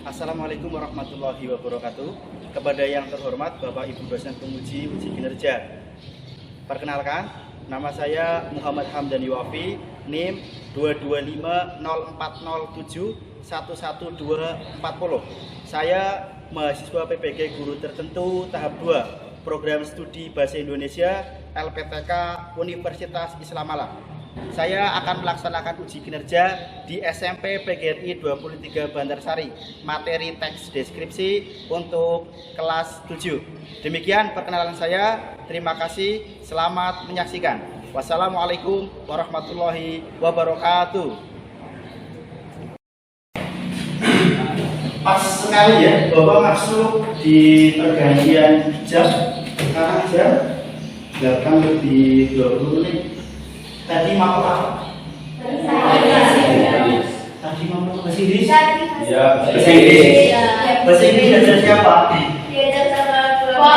Assalamualaikum warahmatullahi wabarakatuh. Kepada yang terhormat Bapak Ibu dosen penguji uji kinerja. Perkenalkan, nama saya Muhammad Hamdani Wafi, NIM 2250407111240. Saya mahasiswa PPG Guru Tertentu tahap 2, Program Studi Bahasa Indonesia LPTK Universitas Islam Malang. Saya akan melaksanakan uji kinerja di SMP PGRI 23 Bantarsari, materi teks deskripsi untuk kelas 7. Demikian perkenalan saya. Terima kasih. Selamat menyaksikan. Wassalamualaikum warahmatullahi wabarakatuh. Pas sekali ya, Bapak masuk di pergantian jam. Sekarang jam 8:20. Tadi mau apa? Tadi mau bahasa Inggris? Ya, bahasa Inggris. Bahasa Inggris belajar siapa? Belajar sama Bapak.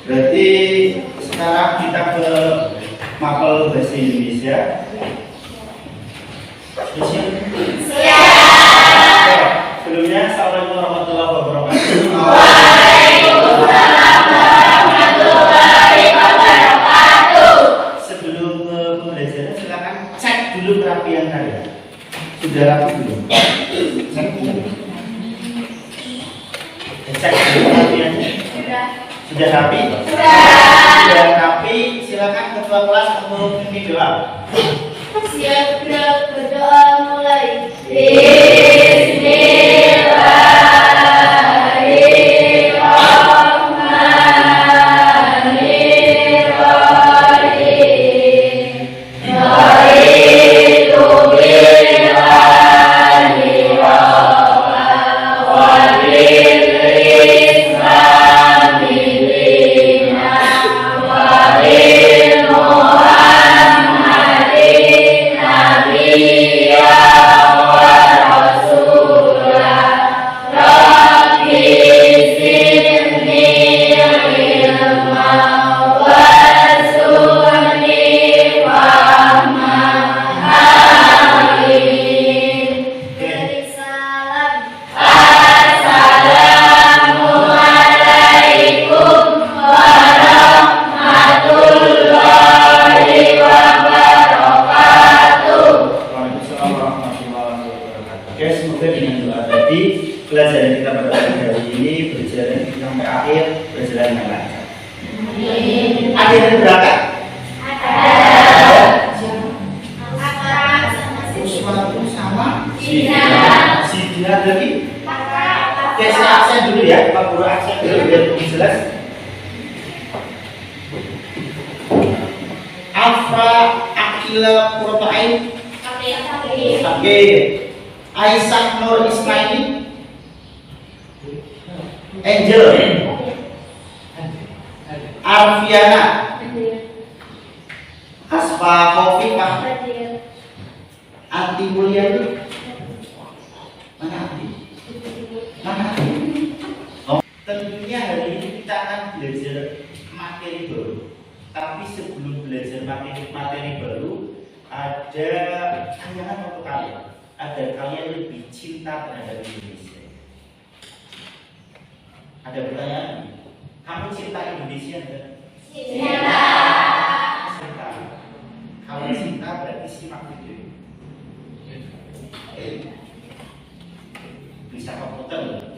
Berarti sekarang kita ke mapel bahasa Indonesia. Siap. Sebelumnya, assalamualaikum warahmatullahi wabarakatuh. Dulu perapian kalian sudah rapi belum? Cek dulu. Cek dulu perapiannya. Sudah rapi? Sudah rapi. Silakan ketua kelas untuk memimpin doa. Siap, berdoa mulai. Pelajaran kita pada hari ini berjalan sampai akhir berjalan dengan lancar. Ada yang berangkat? Ada. Uswatun sama Sidina lagi. Oke, saya aksen dulu ya, Pak Guru aksen dulu biar lebih jelas. Afra Akila Protain. Oke. Aisyah Nur Ismaili. Angel, Arfiana, Asfa Khofifah, Anti Mulyani, mana Anti? Oh, tentunya hari ini kita akan belajar materi baru. Tapi sebelum belajar materi baru, ada tantangan untuk kalian. Ada kalian lebih cinta terhadap Indonesia. Ada pertanyaan? Kamu cinta Indonesia enggak? Cinta. Cinta. Kalau cinta berarti simak video. Bisa komputer.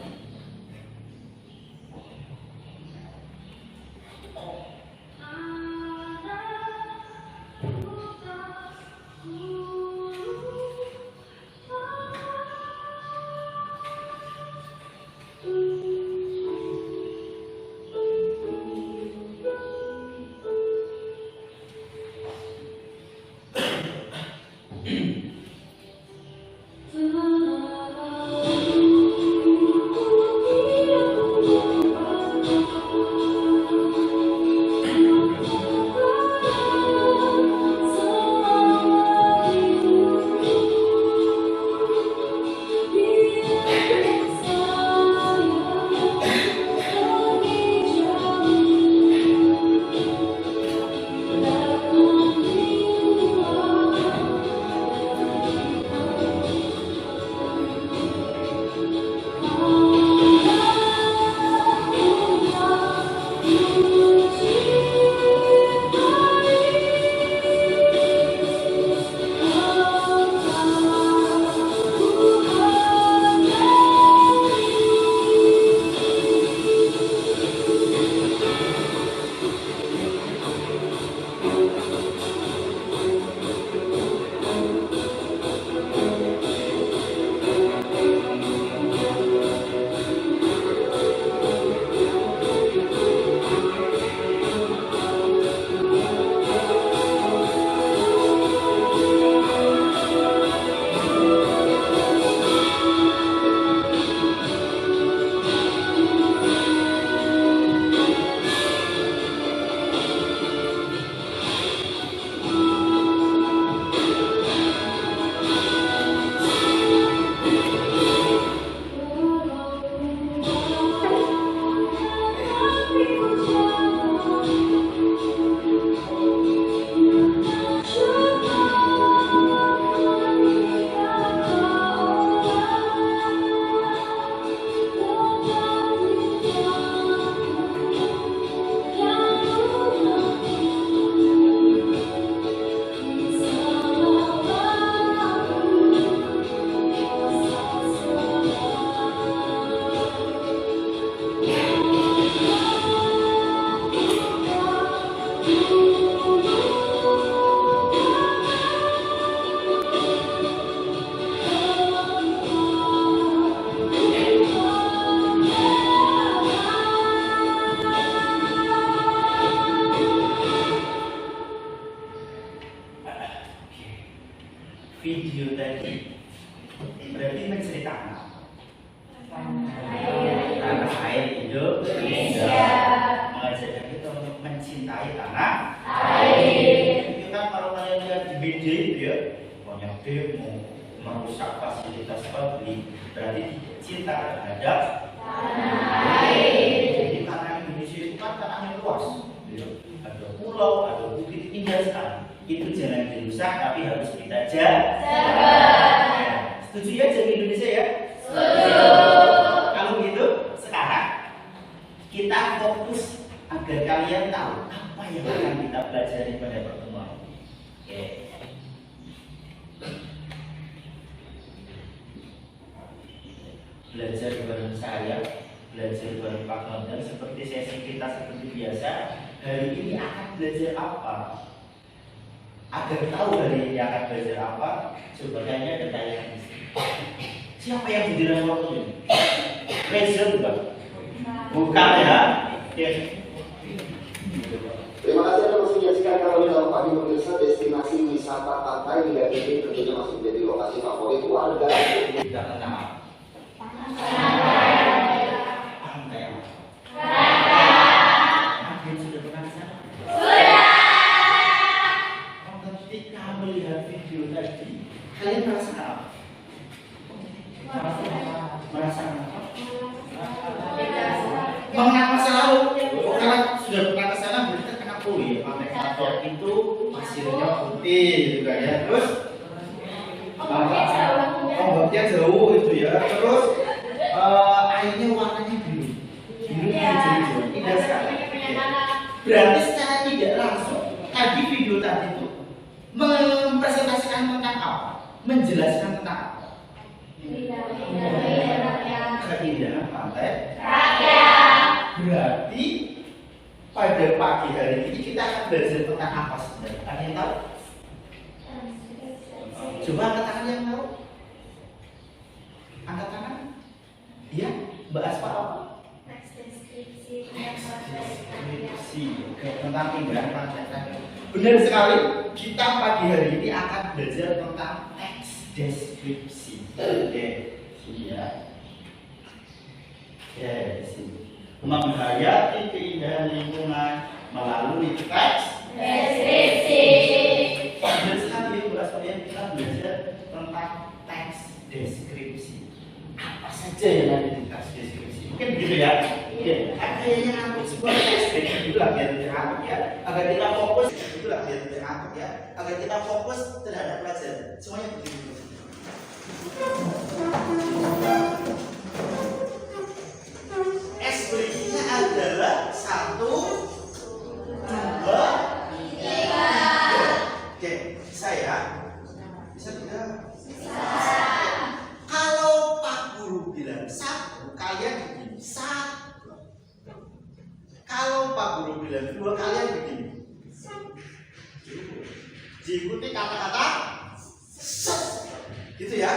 Berarti menceritakan tanah air Indonesia, mengajarkan kita untuk mencintai tanah air. Kita kalau kalian lihat di BJ itu ya, banyak demo merusak fasilitas publik, berarti cinta terhadap tanah air. Jadi tanah Indonesia itu kan tanah yang luas, ya. Ada pulau, ada bukit indah sekali. Itu jangan dirusak, tapi harus kita jaga. Setuju ya jadi Indonesia ya? Setuju. Kalau gitu, sekarang kita fokus agar kalian tahu apa yang akan kita pelajari pada pertemuan. Oke. Belajar bareng saya, belajar bareng Pak Gautam seperti sesi kita seperti biasa. Hari ini akan belajar apa? Agar tahu hari ini akan belajar apa, coba kayaknya bertanya di sini. Siapa yang berdiri waktu ini? Reza bukan? Bukan ya? Oke. Terima kasih Anda masih menyaksikan kami dalam pagi pemirsa. Destinasi wisata pantai hingga kini tentunya masih menjadi lokasi favorit warga. Kita kenal. Pantai. Mungkin sudah pernah ke sana? Ketika melihat video tadi, kalian merasa apa? Merasa apa? Mengenang masa lalu. Karena sudah pernah ke sana, berarti kenal ya. Pantai Kator itu pasirnya putih, gitu kan ya. Terus ombaknya jauh itu ya. Terus airnya warnanya biru, hijau-hijau, indah sekali. Berarti secara tidak langsung tadi video tadi itu mempresentasikan tentang apa? Menjelaskan tentang apa? Keindahan pantai rakyat. Berarti pada pagi hari ini kita akan belajar tentang apa sebenarnya? Ada yang tahu? Coba angkat tangan yang tahu. Angkat tangan. Iya, Mbak Aspa apa? Deskripsi tentang keindahan pantai rakyat. Benar sekali. Kita pagi hari ini akan belajar tentang teks deskripsi. Oke, iya. Ya, di sini. Menghayati keindahan lingkungan melalui teks deskripsi. Benar sekali, Bu Aspa, kita belajar tentang teks deskripsi. Apa saja yang ada di teks deskripsi? Mungkin begitu ya. Oke, kayaknya aku sebuah teks deskripsi itulah biar terangkat ya. Agar kita fokus, itulah biar terangkat ya. Agar kita fokus terhadap pelajaran. Semuanya begitu. Ekspresinya adalah 1, 2, 3. Oke, bisa ya? Bisa tidak? Bisa. Kalau Pak Guru bilang 1, kalian begini 1. Kalau Pak Guru bilang 2, kalian begini. Diikuti kata-kata set. Gitu ya.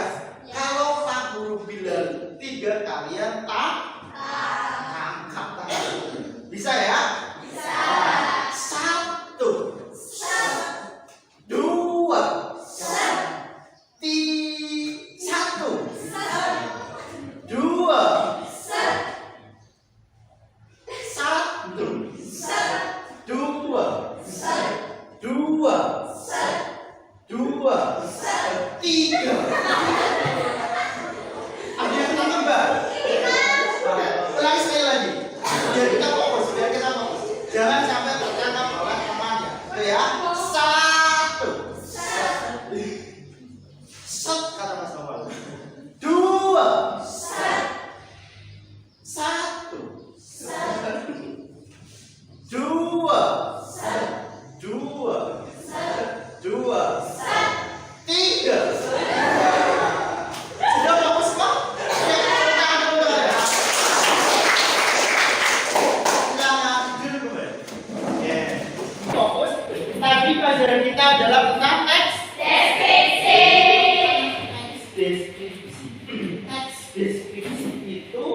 Kalau Pak Guru bilang 3, kalian tangkap tangan. Bisa ya? Bisa. 1, 2, 1, 2, 3. Ada yang tangkap nggak? Ulangi sekali lagi. Biar kita fokus. Jangan sampai tertangkap oleh temannya. Itu ya. 1. Set kata Mas Noval. 2. 1. 2. 3. Sudah fokus kok? Fokus. Tadi pelajaran kita adalah tentang teks deskripsi. Teks deskripsi itu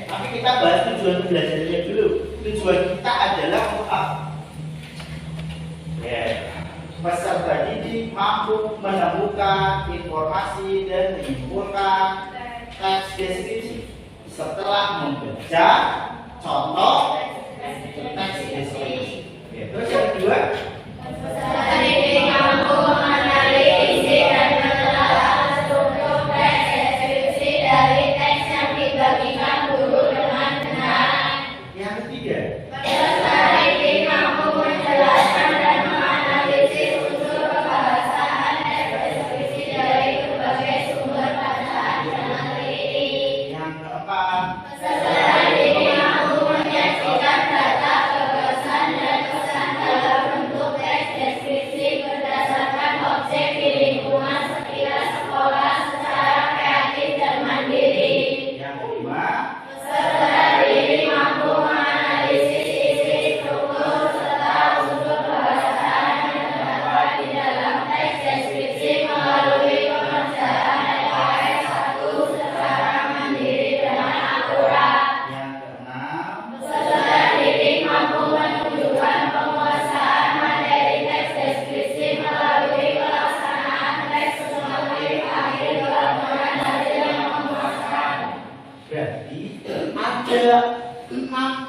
tapi kita bahas tujuan belajarnya dulu. Tujuan kita adalah untuk apa? Peserta didik mampu menemukan informasi dan menyimpulkan teks deskripsi. Setelah membaca contoh teks deskripsi. Ya, terus yang kedua, peserta didik mampu mengenali isi dan menelaah struktur teks deskripsi dari teks yang dibagikan guru dengan benar. yang ketiga, Peserta didik mampu menjelaskan dan menganalisis unsur kebahasaan teks deskripsi dari berbagai sumber bacaan dengan teliti. yang keempat, Peserta didik mampu menyajikan data, gagasan, dan pesan dalam bentuk teks deskripsi berdasarkan objek di lingkungan sekitar sekolah secara kreatif dan mandiri. yang kelima, Peserta didik mampu menganalisis isi, struktur, serta unsur kebahasaan yang terdapat di dalam teks deskripsi melalui pengerjaan LKS 1 secara mandiri dengan akurat. yang keenam, Peserta didik mampu menunjukkan penguasaan materi teks deskripsi melalui pelaksanaan teks sumatif akhir pelaporan hasil yang memuaskan. berarti ada 6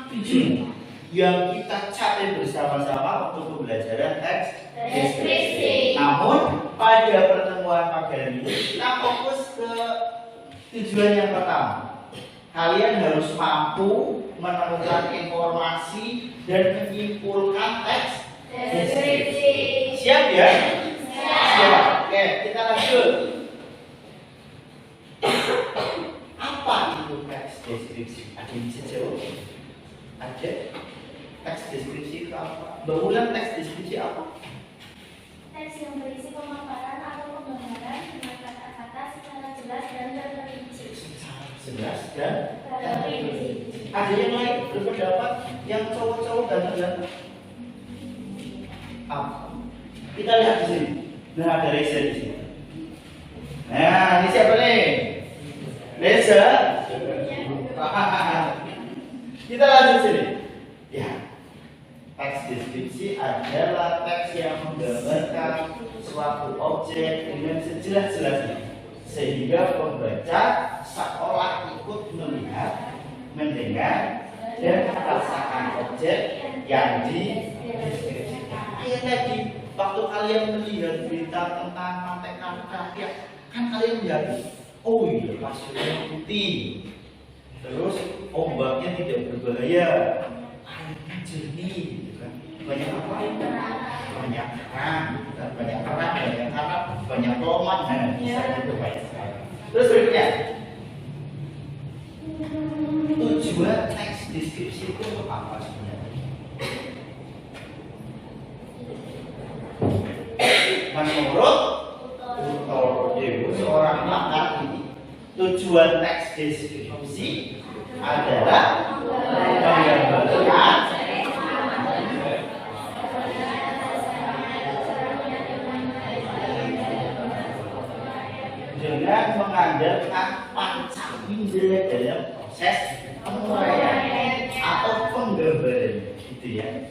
tujuan yang kita capai bersama-sama untuk pembelajaran teks Deskripsi. Namun pada pertemuan pagi hari ini kita fokus ke tujuan yang pertama. Kalian harus mampu menemukan informasi dan menyimpulkan teks Deskripsi. Siap ya? Siap. Oke, kita lanjut. Apa itu teks deskripsi? Ada yang bisa jawab? Ada? Teks deskripsi itu apa? Bangunan teks deskripsi apa? Teks yang berisi pemaparan atau penggambaran dengan kata-kata secara jelas dan terperinci. Jelas dan Terperinci. ada yang lain berpendapat yang cowok-cowok ganteng-ganteng? Apa? Kita lihat di sini. Nah, ada Reza di sini. Nah, ini siapa nih? Reza. Kita lanjut sini. Ya. Teks deskripsi adalah teks yang menggambarkan suatu objek dengan sejelas-jelasnya sehingga pembaca seolah ikut melihat, mendengar, dan merasakan objek yang dideskripsikan. Kayak tadi, waktu kalian melihat berita tentang pantai Krakatau, kan kalian melihat, oh iya pasirnya putih, terus ombaknya tidak berbahaya, airnya jernih, gitu kan. Banyak apa? Banyak kerang, banyak kerang, banyak karang, banyak loman, nah bisa itu banyak sekali. Terus berikutnya, tujuan teks deskripsi itu untuk apa sebenarnya? Menurut Uto Dewo, seorang pakar ini, tujuan teks deskripsi adalah menggambarkan dengan mengandalkan panca indera dalam proses penguraian atau penggambaran, gitu ya.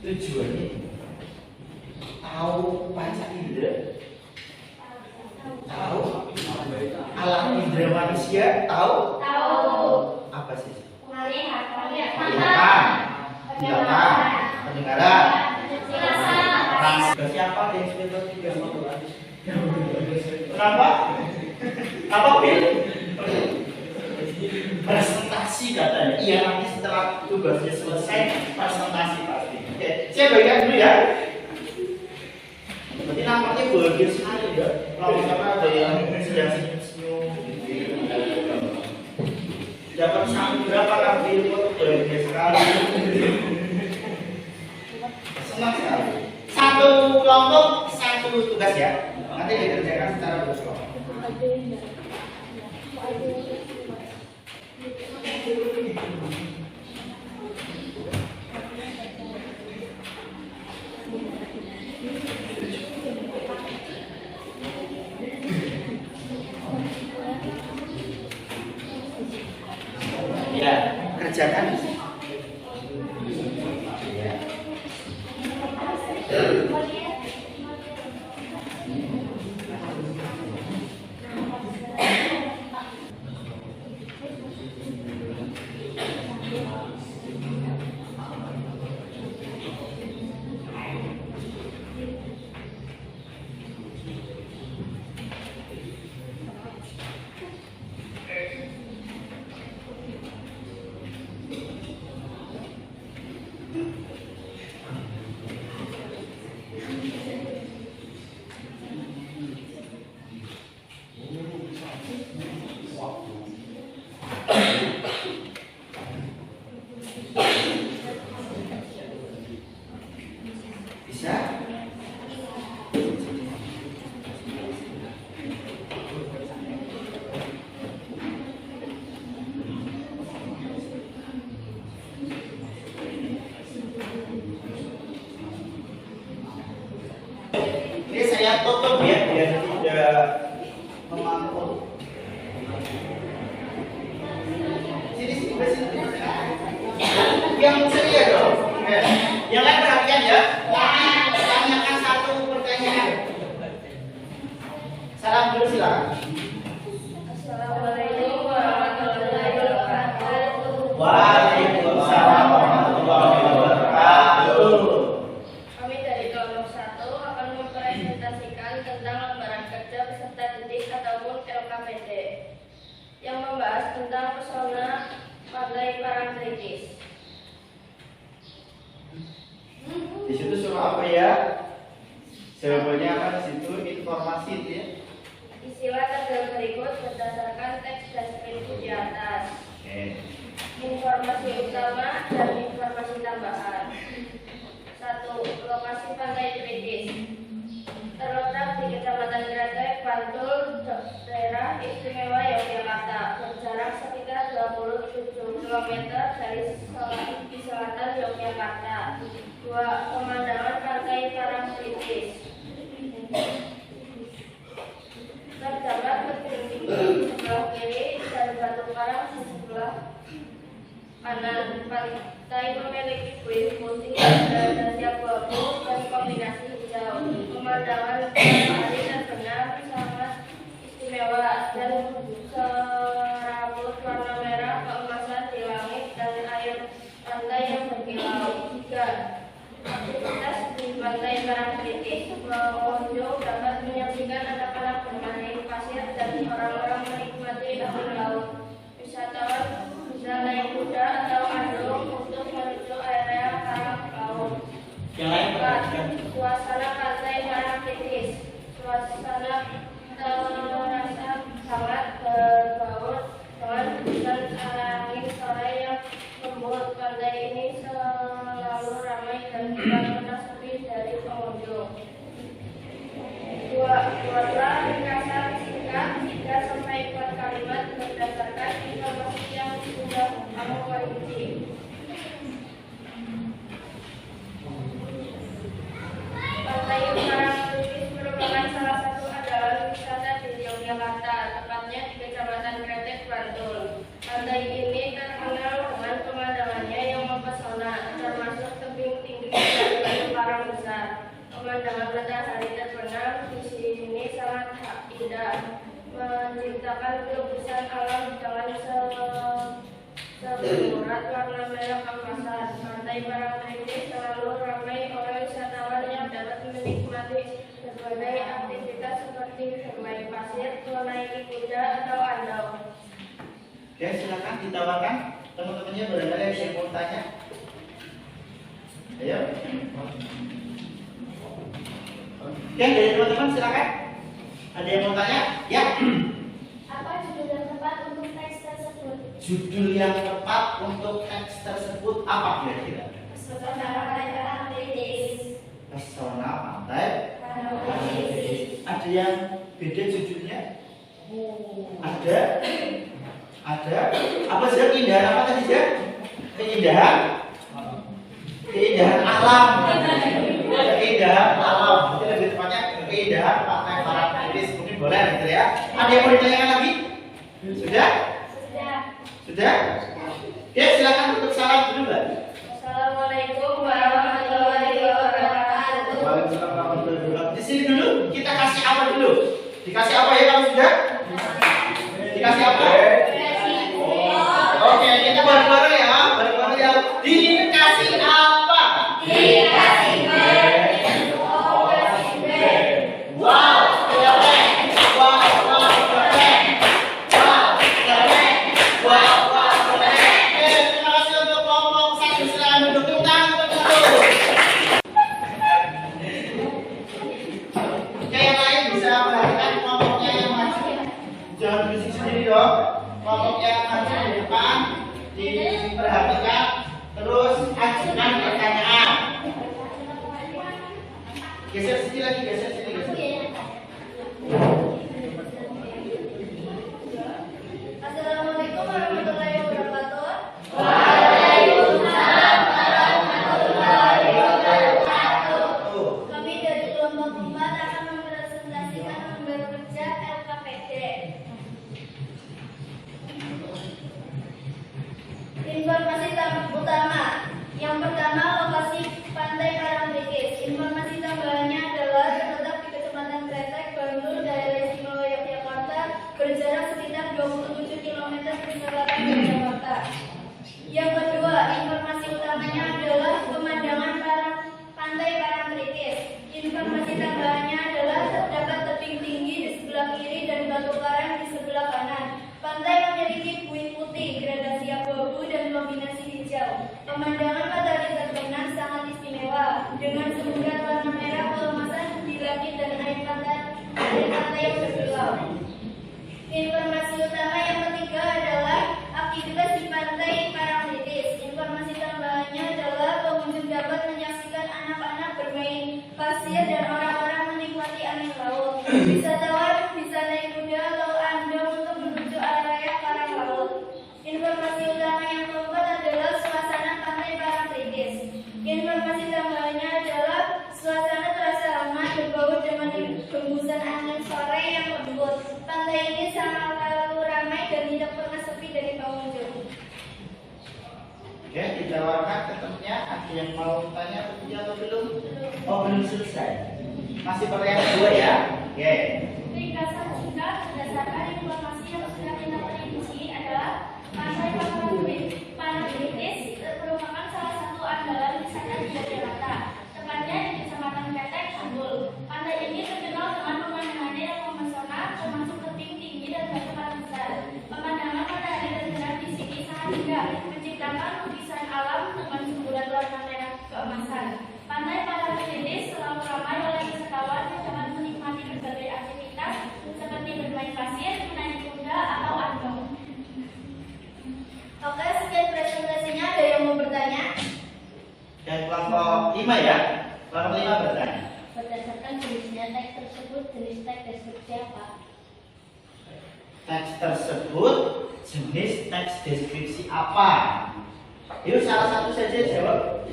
Tujuannya tahu panca indera, tahu alat indera manusia, tahu apa sih? Penglihatan, pendengaran, siapa yang sudah tiga kenapa? Apa Bil? Presentasi katanya. Iya, nanti setelah tugasnya selesai presentasi pasti. Oke, saya bagikan dulu ya. Berarti nampaknya bahagia sekali ya. Kalau karena ada yang sedang senyum-senyum gitu. Dapat sampai berapa kali foto bahagia sekali. Senang sekali. Satu kelompok, satu tugas ya. Nanti dikerjakan secara berkelompok. Ya, kerjakan. Ya. Ini saya tutup ya biar tidak memangkuk. Sini. Yang ceria dong. Yang lain perhatian ya. Tanyakan satu pertanyaan. Salam dulu silakan. Assalamualaikum warahmatullahi wabarakatuh. Waalaikumsalam warahmatullahi wabarakatuh. Kami dari kelompok 1 akan mempresentasikan tentang lembaran kerja peserta didik ataupun LKPD yang membahas tentang pesona Pantai Parangtritis. Di situ suruh apa ya? Jawabannya apa di situ? Informasi itu ya. Isilah tabel berikut berdasarkan teks deskripsi di atas. Oke. Informasi utama dan informasi tambahan. 1. Lokasi Pantai Tritis terletak di Kecamatan Kretek, Bantul, daerah istimewa Yogyakarta, berjarak sekitar 27 km dari selatan Yogyakarta. 2. Pemandangan Pantai Parangtritis terdapat tebing tinggi di sebelah kiri dan batu karang di sebelah kanan. Pantai memiliki buih putih dan abu-abu dan kombinasi hijau. Pemandangan matahari terbenam sangat istimewa dan serabut warna merah keemasan di langit dan air pantai yang berkilau. 3. Aktivitas di Pantai Parangtritis, pengunjung dapat menyaksikan anak-anak bermain pasir dan orang-orang menikmati air laut. Wisatawan bisa naik kuda atau andong untuk menuju area karang laut. Yang lain 4. Suasana Pantai Parangtritis. Suasana terasa sangat berbaur dengan hembusan angin sore yang membuat pantai ini selalu ramai dan tidak pernah sepi dari pengunjung. 2. Buatlah ringkasan singkat 3-4 kalimat berdasarkan informasi yang sudah kamu miliki. Pantai Parangtritis merupakan salah satu andalan wisata di Yogyakarta, tepatnya di Kecamatan Kretek, Bantul. Pantai ini terkenal dengan pemandangannya yang mempesona, termasuk tebing tinggi dan batu karang besar. Pemandangan matahari terbenam di sini sangat indah, menciptakan kelubusan alam dengan seburat warna merah keemasan. Pantai Parangtritis selalu ramai oleh wisatawan yang dapat menikmati berbagai aktivitas seperti bermain pasir, menaiki kuda atau andong. Oke, silakan ditawarkan teman-temannya barangkali ada yang mau tanya. Ayo. Oke, dari teman-teman silakan. Ada yang mau tanya? Ya. Apa judul yang tepat untuk teks tersebut? Judul yang tepat untuk teks tersebut apa kira-kira? Pesona Pantai Parangtritis. Pesona Pantai. Parangtritis. Ada yang beda judulnya? Ada. Ada. Apa sih keindahan apa tadi sih? Keindahan alam. Keindahan alam. Itu lebih tepatnya keindahan Pantai Parangtritis. Mungkin boleh gitu ya. Ada yang mau ditanyakan lagi? Sudah? Sudah? Oke, silakan tutup salam dulu, Mbak. Assalamualaikum warahmatullahi wabarakatuh. Waalaikumsalam warahmatullahi wabarakatuh. Di sini dulu kita kasih apa dulu? Dikasih apa ya kalau sudah? Dikasih apa? Oke, kita bareng-bareng ya. Bareng-bareng ya. Dikasih apa? Dikasih Wow, keren. Wow, keren. Wow, keren. Wow, keren. Oke, terima kasih untuk kelompok 1. Silakan duduk. Tepuk tangan untuk duduk. Oke, yang lain bisa perhatikan kelompoknya yang maju. Jangan berisik sendiri dong. Kelompok yang maju di depan diperhatikan. Terus ajukan pertanyaan. Geser sini lagi, geser sini, geser. Assalamualaikum warahmatullahi wabarakatuh. Waalaikumsalam warahmatullahi wabarakatuh. Kami dari kelompok Kelompok 4 akan mempresentasikan lembar kerja LKPD. Informasi utama. Yang pertama, lokasi Pantai Parangtritis. Informasi tambahannya adalah terletak di Kecamatan Kretek, Bandung, daerah istimewa Yogyakarta, berjarak sekitar 27 km di selatan Yogyakarta. Yang kedua, informasi utamanya adalah pemandangan Pantai Parangtritis. Informasi tambahannya adalah terdapat tebing tinggi di sebelah kiri dan batu karang di sebelah kanan. Pantai memiliki buih putih, gradasi abu-abu dan kombinasi hijau. Pemandangan matahari terbenam sangat istimewa dengan semburat warna merah keemasan di langit dan air pantai yang berkilau. Informasi utama yang ketiga adalah aktivitas di Pantai Parangtritis. Informasi tambahannya adalah pengunjung dapat menyaksikan anak-anak bermain pasir dan orang-orang menikmati angin laut. Wisatawan bisa naik kuda atau andong untuk menuju area karang laut. Informasi utama yang keempat adalah suasana Pantai Parangtritis. Informasi tambahannya adalah suasana terasa hangat berbau dengan hembusan angin sore yang lembut. Pantai ini selalu ramai dan tidak pernah sepi dari pengunjung. Oke, ditawarkan ketemunya. Ada yang mau tanya atau belum? Oh, belum selesai. Masih pertanyaan kedua ya? Oke. Ringkasan singkat berdasarkan informasi yang sudah kita perinci adalah Pantai Parangtritis merupakan salah satu andalan wisata di Yogyakarta, tepatnya di Kecamatan Kretek, Bandung. Pantai ini terkenal dengan pemandangannya yang memesona, termasuk tebing tinggi dan batu karang besar. Pemandangan matahari terbenam di sini sangat indah, menciptakan lukisan alam dengan semburat warna merah keemasan. Pantai Parangtritis selalu ramai oleh wisatawan yang dapat menikmati berbagai aktivitas seperti bermain pasir, menaiki kuda, atau andong. Oke, sekian presentasinya. Ada yang mau bertanya? Dan kelompok 5 ya? Kelompok 5 bertanya. Berdasarkan jenisnya teks tersebut, jenis teks deskripsi apa? Teks tersebut jenis teks deskripsi apa? Yuk salah satu saja jawab.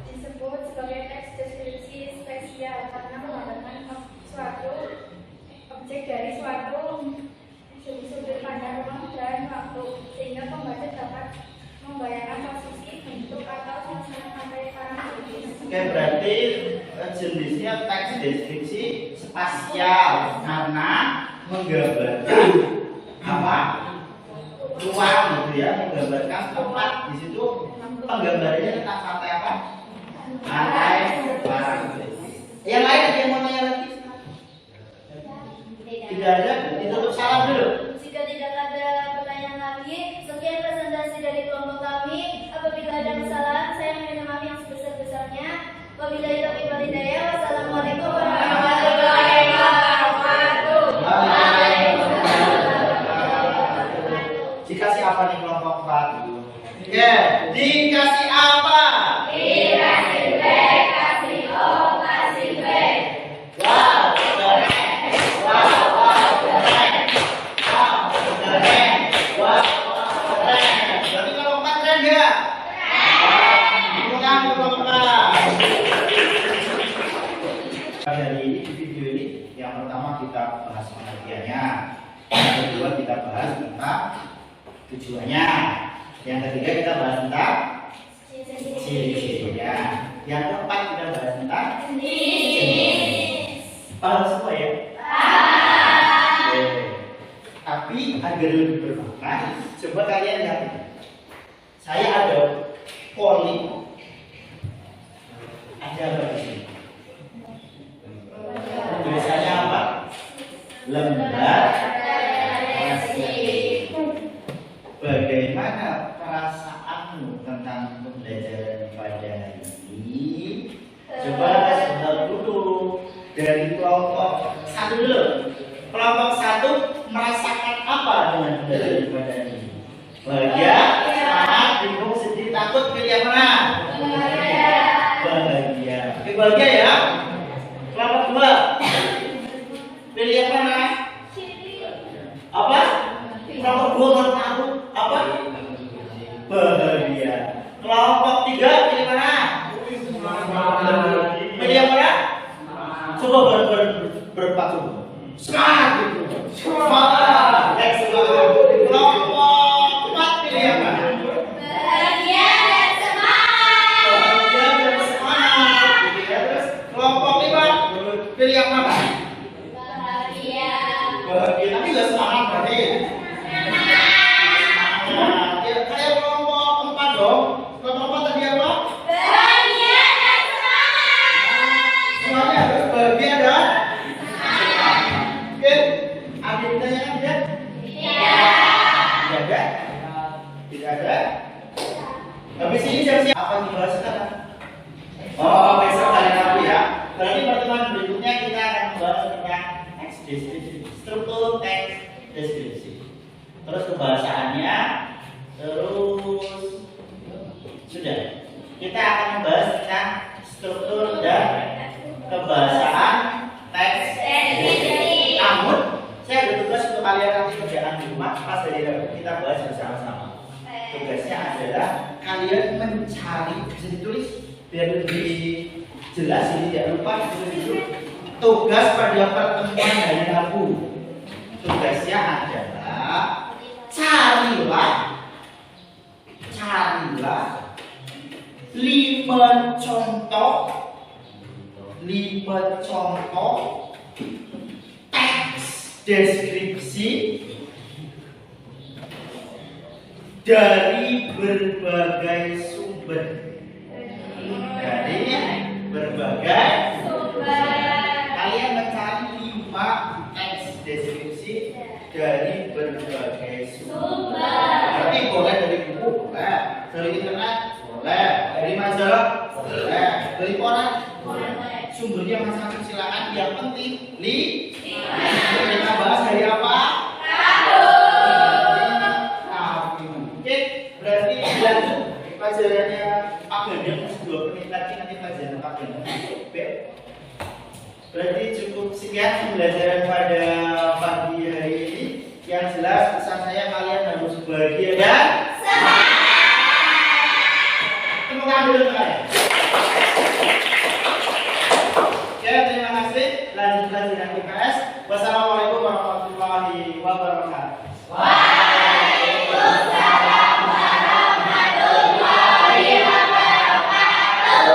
Disebut sebagai teks deskripsi spesial karena menggambarkan suatu objek dari suatu sudut pandang ruang dan waktu, sehingga pembaca dapat membayangkan posisi, bentuk, atau suasana Pantai Parangtritis. Oke, berarti jenisnya teks deskripsi spasial karena menggambarkan apa? Ruang gitu ya, menggambarkan tempat. Di situ penggambarannya tentang pantai apa? Pantai Parangtritis. Yang lain ada yang mau tanya lagi? Tidak ada, ditutup salam dulu. Jika tidak ada pertanyaan lagi, sekian presentasi dari kelompok kami. Apabila ada kesalahan, saya meminta maaf yang sebesar-besarnya. Wabillahi taufiq wal hidayah. Wassalamualaikum warahmatullahi wabarakatuh. Dikasih apa nih kelompok 4? Oke, dikasih apa? Dikasih B, kasih O, kasih B. Wow, keren. Wow, keren. Wow, keren. Wow, keren. Berarti kelompok 4 keren ya? Keren. Bukan kelompok 4. Dari video ini, yang pertama kita bahas pengertiannya, yang kedua kita bahas tentang tujuannya, yang ketiga kita bahas tentang ciri-cirinya, yang keempat kita bahas tentang paham semua ya? Oke. Tapi agar lebih bermakna, coba kalian lihat. Saya ada poli, ada apa di sini? Tulisannya apa? Lembar kasih. Bagaimana perasaanmu tentang pembelajaran pada hari ini? Coba kasih tahu dulu dari kelompok 1 dulu. Kelompok 1 merasakan apa dengan pembelajaran pada hari ini? Bahagia, semangat, bingung, sedih, takut, pilih yang mana? Bahagia. Oke, bahagia ya. Kelompok 2 pilih yang mana? Apa? Kelompok 2 mau tahu apa? Bahagia. Kelompok 3 pilih mana? Pilih yang mana? Coba berpatu. Semangat gitu. Semangat. Kelompok 4 pilih yang mana? Bahagia dan semangat. Bahagia dan semangat. Terus kelompok 5 pilih yang mana? Bahagia. Bahagia tapi nggak semangat berarti. Semangat. Ya, kayak kelompok 4 dong. Kelompok 4 tadi apa? Bahagia dan semangat. Semuanya harus bahagia dan oke. Ada yang ditanyakan tidak? Tidak ada? Tidak ada? Habis ini siap-siap apa yang dibahas sekarang? Oh, besok hari Rabu ya. Berarti pertemuan berikutnya kita akan membahas tentang teks deskripsi, struktur teks deskripsi. Terus kebahasaannya, terus sudah. Kita akan membahas tentang struktur dan kebahasaan teks deskripsi. Namun, saya ada tugas untuk kalian nanti kerjaan di rumah. Pas dari Rabu kita bahas bersama-sama. Tugasnya adalah kalian mencari, bisa ditulis biar lebih jelas ini tidak lupa ditulis. Tugas pada pertemuan hari Rabu, tugasnya adalah carilah 5 contoh teks deskripsi dari berbagai sumber. Kalian mencari 5 teks deskripsi dari berbagai sumber. Berarti boleh dari buku, boleh dari internet, boleh dari majalah, boleh dari koran, boleh. Sumbernya macam-macam silakan. Yang penting kita bahas hari apa? Oke, berarti lanjut pelajarannya Pak Gandeng 2 menit lagi nanti pelajaran Pak Gandeng. Berarti cukup sekian pembelajaran pada pagi hari ini. Yang jelas pesan saya kalian harus bahagia dan semangat. Tepuk tangan dulu kalian. Ya, terima kasih. Lanjut pelajaran IPS. Wassalamualaikum warahmatullahi wabarakatuh.